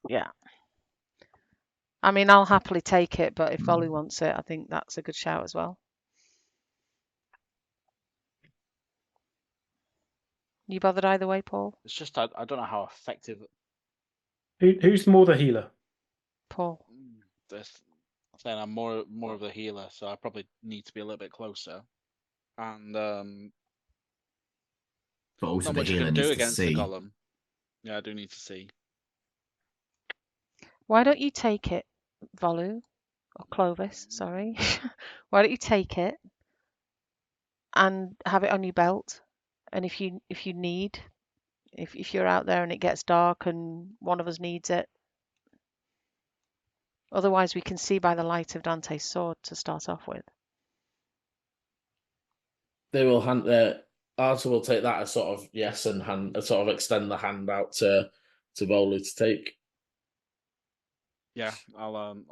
Yeah. I mean, I'll happily take it, but if Volu wants it, I think that's a good shout as well. You bothered either way, Paul? It's just I don't know how effective. Who's more the healer? Paul. This saying I'm more of a healer, so I probably need to be a little bit closer. And But also not the much you healer can do needs to against see. the golem. Yeah, I do need to see. Why don't you take it, Volu? Or Clovis, sorry. Why don't you take it and have it on your belt? And if you need, if you're out there and it gets dark and one of us needs it, otherwise we can see by the light of Dante's sword to start off with. They will hand Arthur will take that as sort of yes and sort of extend the hand out to Volu to take. Yeah, I'll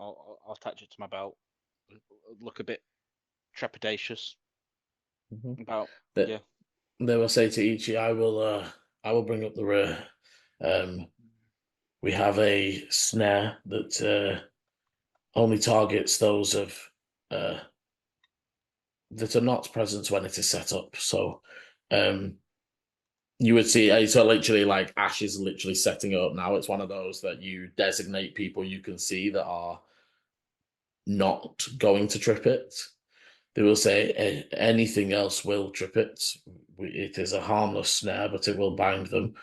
attach it to my belt. Look a bit trepidatious about. They will say to Ichi, I will bring up the rear. We have a snare that only targets those of that are not present when it is set up. So you would see so literally like Ash is literally setting it up now. It's one of those that you designate people you can see that are not going to trip it. They will say anything else will trip it. It is a harmless snare, but it will bind them.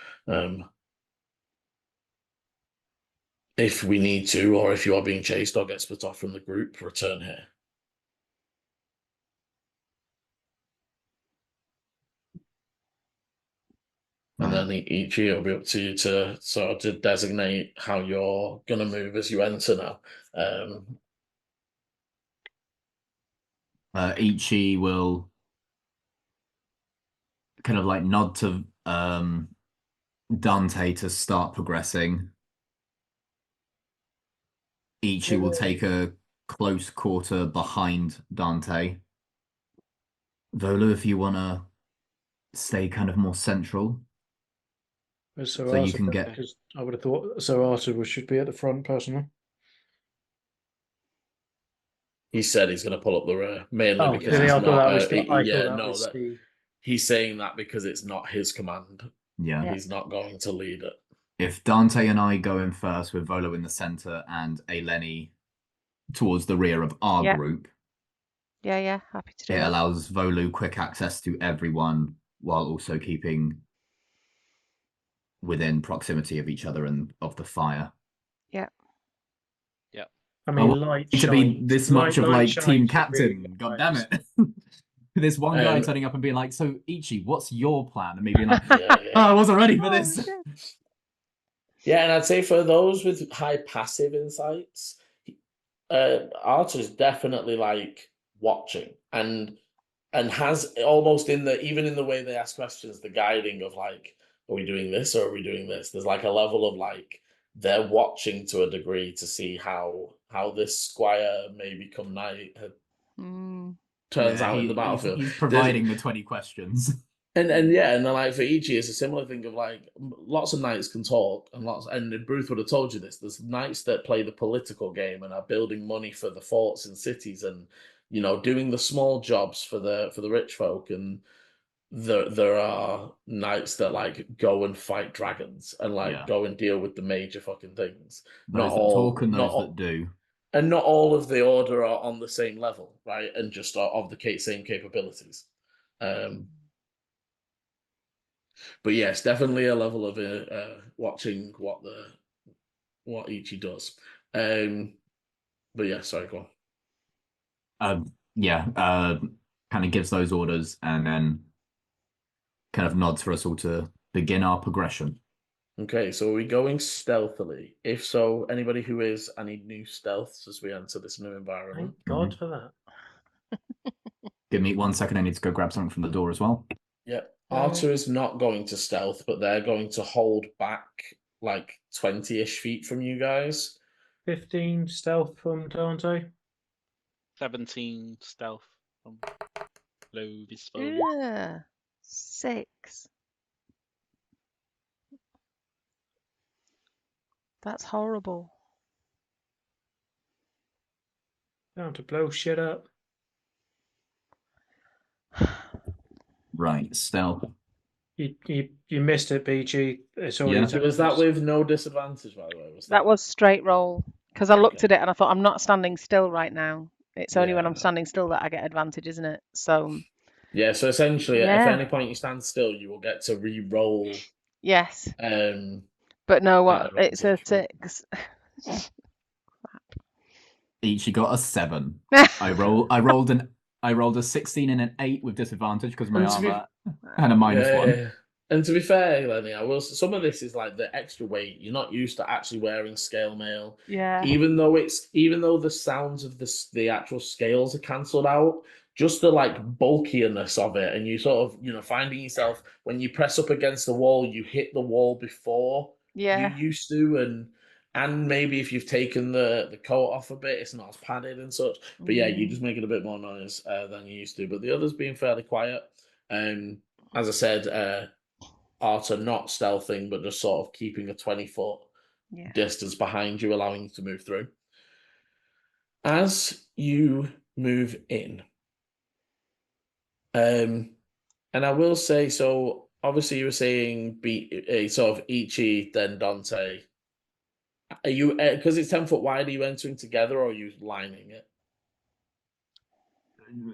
If we need to, or if you are being chased or get split off from the group, return here. And then each year it'll be up to you to sort of to designate how you're going to move as you enter now. Ichi will kind of like nod to Dante to start progressing. Ichi will take a close quarter behind Dante. Volu, if you want to stay kind of more central. So you Arthur, can get- because I would have thought so. Arthur should be at the front personally. He said he's going to pull up the rear mainly Oh, because really? it's I not. thought that was. Yeah, that no, was that the. he's saying that because it's not his command. Yeah. He's not going to lead it. If Dante and I go in first with Volo in the center and Eleni towards the rear of our Yeah. group, Yeah, happy to do it that. allows Volu quick access to everyone while also keeping within proximity of each other and of the fire. I mean, I light to be shines- this much of light like shines team are captain. really God bright. damn it! This one guy Um, turning up and being like, "So Ichi, what's your plan?" And me being like, Yeah, "Oh, yeah. I wasn't ready for Oh, this." shit. Yeah, and I'd say for those with high passive insights, Arthur is definitely like watching and has almost even in the way they ask questions, the guiding of like, are we doing this or are we doing this? There's like a level of like they're watching to a degree to see how this squire may become knight turns out in the battlefield. He's providing the 20 questions. And then like for Ichi, it's a similar thing of like lots of knights can talk and Bruce would have told you this. There's knights that play the political game and are building money for the forts and cities and doing the small jobs for the rich folk, and there are knights that like go and fight dragons and like go and deal with the major fucking things. Those that talk and those that do. And not all of the order are on the same level, right? And just are of the same capabilities. But yes, definitely a level of watching what Ichi does. But yeah, sorry, go on. Kind of gives those orders and then kind of nods for us all to begin our progression. Okay, so are we going stealthily? If so, anybody who is, I need new stealths as we enter this new environment. Thank God for that. Give me 1 second. I need to go grab something from the door as well. Yep. Arta is not going to stealth, but they're going to hold back like 20-ish feet from you guys. 15 stealth from Dante. 17 stealth from Lovis. Yeah. 6. That's horrible. Down to blow shit up. Right, stealth. You missed it, BG. It's already. Yeah. So was that with no disadvantage, by the way? That was straight roll. Because I looked Okay. at it and I thought, I'm not standing still right now. It's only when Yeah. I'm standing still that I get advantage, isn't it? So, Yeah, so essentially, Yeah. if at any point you stand still, you will get to re-roll. yes. But no, what? It's a 6. Ichi got a 7. I rolled a 16 and an 8 with disadvantage because my And to be- armor had a -1. Yeah. And to be fair, Lenny, some of this is like the extra weight. You're not used to actually wearing scale mail. Yeah. Even though the sounds of the actual scales are cancelled out, just the like bulkiness of it, and you sort of finding yourself when you press up against the wall, you hit the wall before Yeah. you used to, and maybe if you've taken the coat off a bit, it's not as padded and such. But yeah, you just make it a bit more noise than you used to. But the others being fairly quiet. As I said, Arta not stealthing, but just sort of keeping a 20-foot Yeah. distance behind you, allowing you to move through. As you move in, and I will say, so obviously you were saying sort of Ichi, then Dante. Are you, because it's 10 foot wide, are you entering together or are you lining it?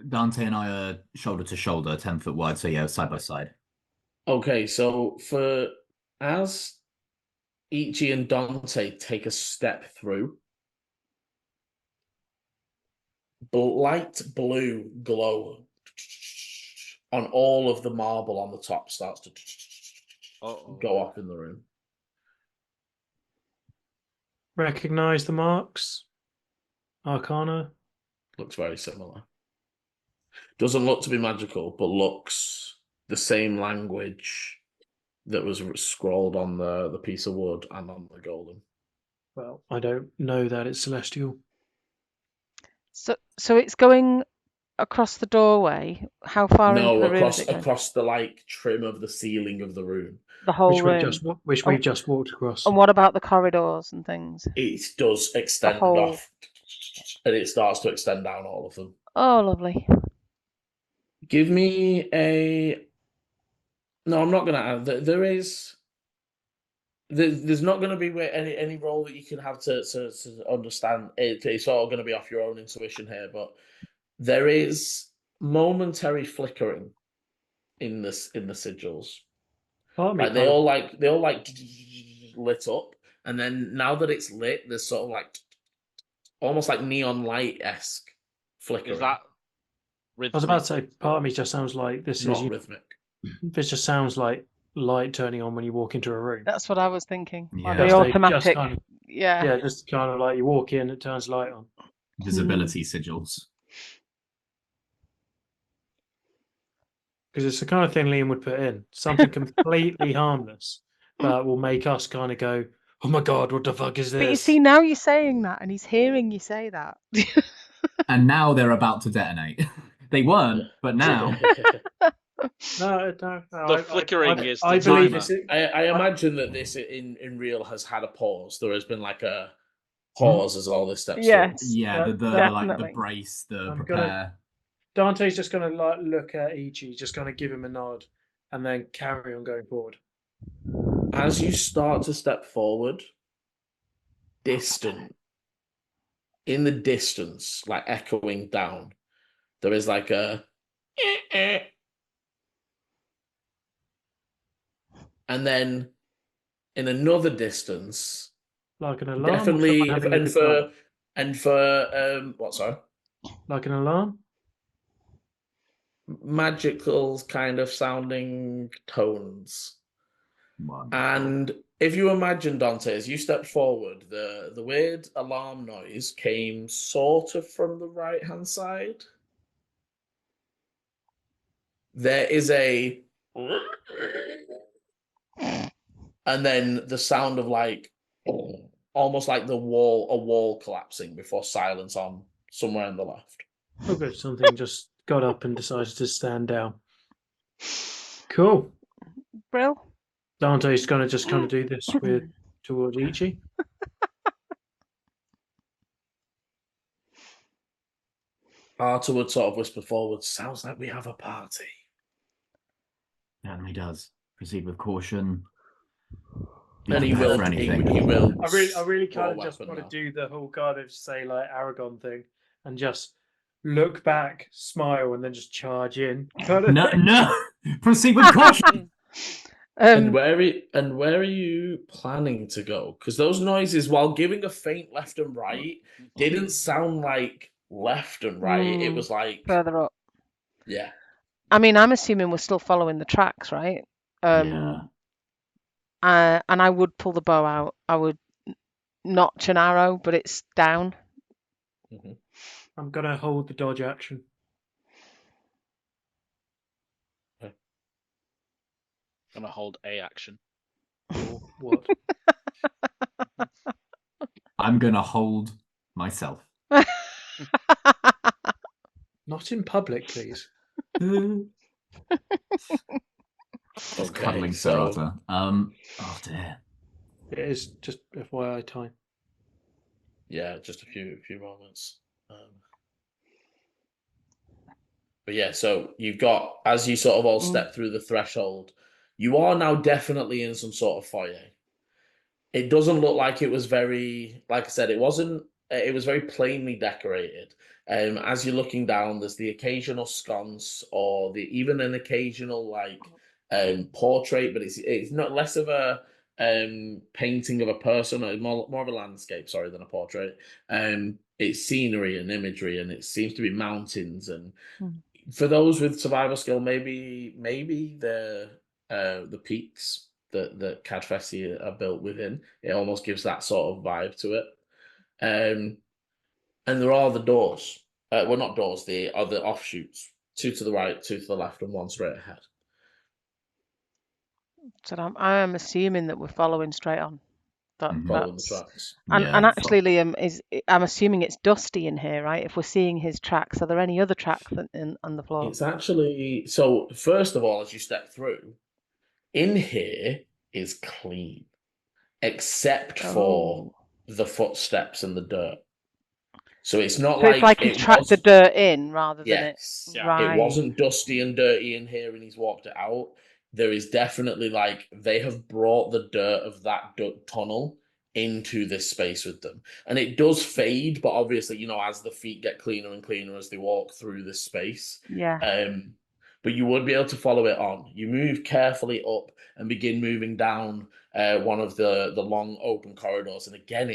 Dante and I are shoulder to shoulder, 10 foot wide, so yeah, side by side. Okay, so as Ichi and Dante take a step through, light blue glow on all of the marble on the top starts to go off in the room. Recognize the marks. Arcana. Looks very similar. Doesn't look to be magical, but looks the same language that was scrawled on the piece of wood and on the golem. Well, I don't know that it's celestial. So it's going across the doorway. How far into the room is it going? across the like trim of the ceiling of the room. The whole Which room. we've just walked across. And what about the corridors and things? It does extend whole- off, and it starts to extend down all of them. Oh, lovely. Give me a. No, I'm not gonna add. There's not going to be any role that you can have to understand it. It's all going to be off your own intuition here, but there is momentary flickering in the sigils. Like they all like lit up, and then now that it's lit, there's sort of like almost like neon light-esque flickering. Is that rhythmic? I was about to say, part of me just sounds like this not is rhythmic? This just sounds like light turning on when you walk into a room. That's what I was thinking. Yeah. The Just automatic. kind of, Yeah. just kind of like you walk in, it turns light on. Visibility sigils. Because it's the kind of thing Liam would put in. Something completely harmless that will make us kind of go, oh my God, what the fuck is this? But you see, now you're saying that and he's hearing you say that. And now they're about to detonate. They weren't, but now. No, The flickering is the I believe timer. this. I imagine that this in real has had a pause. There has been like a pause as all this steps Yes. Yeah, the Definitely. brace, the I'm prepare. Dante's just going to like look at Ichi, just kind of give him a nod, and then carry on going forward. As you start to step forward, distant in the distance, like echoing down, there is like a and then in another distance, Like an alarm? Or definitely, someone having a good time? for what, sorry? Like an alarm? Magical kind of sounding tones. Wonderful. And if you imagine, Dante, as you stepped forward, the weird alarm noise came sort of from the right-hand side. There is a and then the sound of like almost like a wall collapsing before silence on somewhere on the left. Oh, good. Something just got up and decided to stand down. Cool. Brill. Dante's going to just kind of do this towards Ichi. Arthur would sort of whisper forward, sounds like we have a party. Certainly does. Proceed with caution. Be And he prepared will, for anything. he will. I really draw kind a of just weapon want to now. do the whole kind of say like Aragon thing and just look back, smile, and then just charge in. Kind of No, thing. no. Proceed with caution. And where are you planning to go? Because those noises, while giving a faint left and right, didn't sound like left and right. It was like Further up. yeah. I mean, I'm assuming we're still following the tracks, right? Yeah. And I would pull the bow out. I would notch an arrow, but it's down. I'm going to hold the dodge action. Gonna hold a action. Or what? I'm gonna hold myself. Not in public, please. Just cuddling Sir Arthur. Oh dear. It is just FYI time. Yeah, just a few moments. But yeah, so you've got, as you sort of all step through the threshold, you are now definitely in some sort of foyer. It doesn't look like it was very, like I said, it wasn't, it was very plainly decorated. As you're looking down, there's the occasional sconce or even an occasional like portrait, but it's not less of a painting of a person, or more of a landscape, sorry, than a portrait. It's scenery and imagery, and it seems to be mountains. And for those with survival skill, maybe the peaks that Cadfesti are built within, it almost gives that sort of vibe to it. And there are the doors. Well, not doors. They are the offshoots. 2 to the right, 2 to the left, and 1 straight ahead. So I am assuming that we're following straight on. Following the tracks. And actually, Liam, I'm assuming it's dusty in here, right? If we're seeing his tracks, are there any other tracks on the floor? It's actually, so first of all, as you step through, in here is clean, except for the footsteps and the dirt. So it's not so like he's tracked the dirt in rather than it. Right. It wasn't dusty and dirty in here and he's walked it out. There is definitely like they have brought the dirt of that tunnel into this space with them. And it does fade, but obviously, you know, as the feet get cleaner and cleaner as they walk through this space. Yeah. But you would be able to follow it on. You move carefully up and begin moving down one of the long open corridors. And again,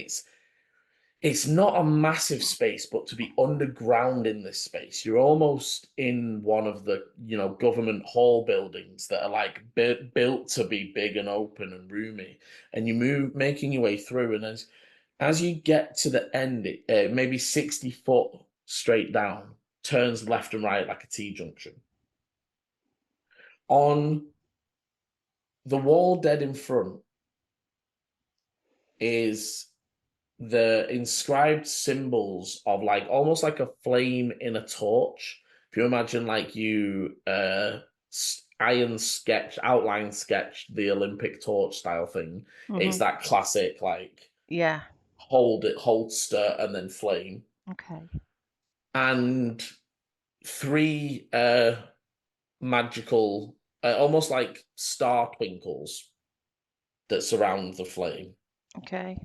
it's not a massive space, but to be underground in this space, you're almost in one of the, you know, government hall buildings that are like built to be big and open and roomy. And you making your way through, and as you get to the end, maybe 60 foot straight down, turns left and right like a T-junction. On the wall dead in front is the inscribed symbols of like almost like a flame in a torch. If you imagine like you outline sketch the Olympic torch style thing, it's that classic like hold stir and then flame. Okay. And 3 magical almost like star twinkles that surround the flame. Okay.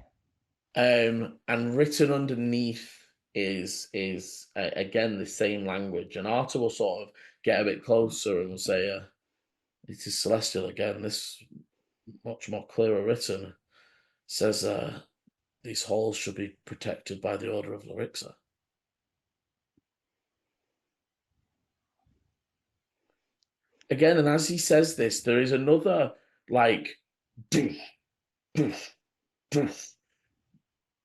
And written underneath is again the same language, and Arthur will sort of get a bit closer and will say, "It is celestial again. This much more clearer written says these halls should be protected by the order of Larixa." Again, and as he says this, there is another like doof, doof, doof.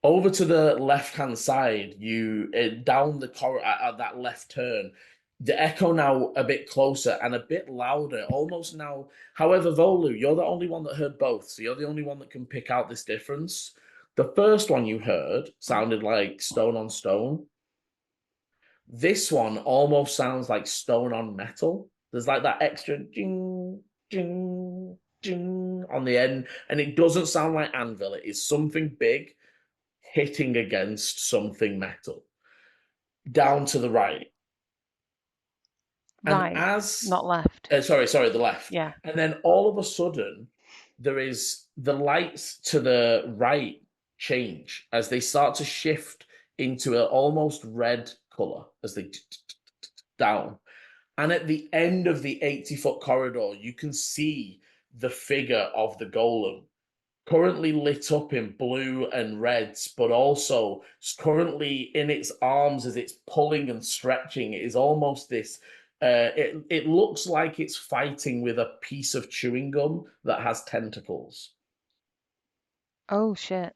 Over to the left-hand side, you down the corridor at that left turn, the echo now a bit closer and a bit louder, almost now. However, Volu, you're the only one that heard both, so you're the only one that can pick out this difference. The first one you heard sounded like stone on stone. This one almost sounds like stone on metal. There's like that extra ding, ding, ding on the end, and it doesn't sound like anvil. It is something big hitting against something metal. Down to the right. And Right, as not left. sorry, the left. Yeah. And then all of a sudden, there is the lights to the right change as they start to shift into an almost red color as they down. And at the end of the 80-foot corridor, you can see the figure of the golem, currently lit up in blue and reds, but also currently in its arms as it's pulling and stretching. It is almost this. It looks like it's fighting with a piece of chewing gum that has tentacles. Oh shit.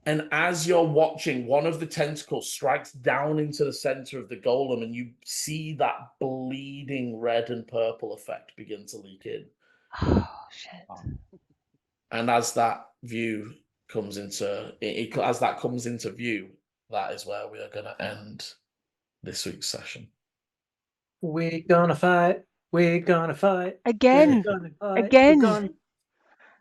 And as you're watching, one of the tentacles strikes down into the center of the golem, and you see that bleeding red and purple effect begin to leak in. Oh shit. And as that view comes into as that comes into view, that is where we are going to end this week's session. We're gonna fight. We're gonna fight. Again. We're gonna fight. Again. We're gonna...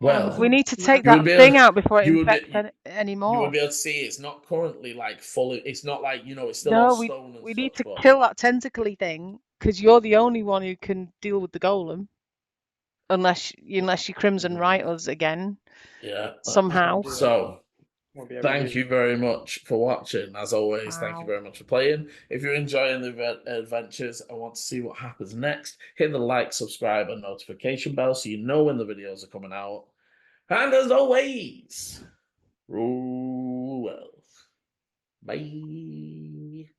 Well, We need to take you would that be thing able- out before it you would be- infects any you more. would be able to see it's not currently like fully. It's not like it's still all No, stone and we stuff. need to but kill that tentacly thing because you're the only one who can deal with the golem, unless you crimson right us again yeah. somehow. So Won't be able thank to- you very much for watching. As always, thank you Wow. very much for playing. If you're enjoying the adventures and want to see what happens next, hit the like, subscribe, and notification bell so you know when the videos are coming out. And as always, rule well. Bye.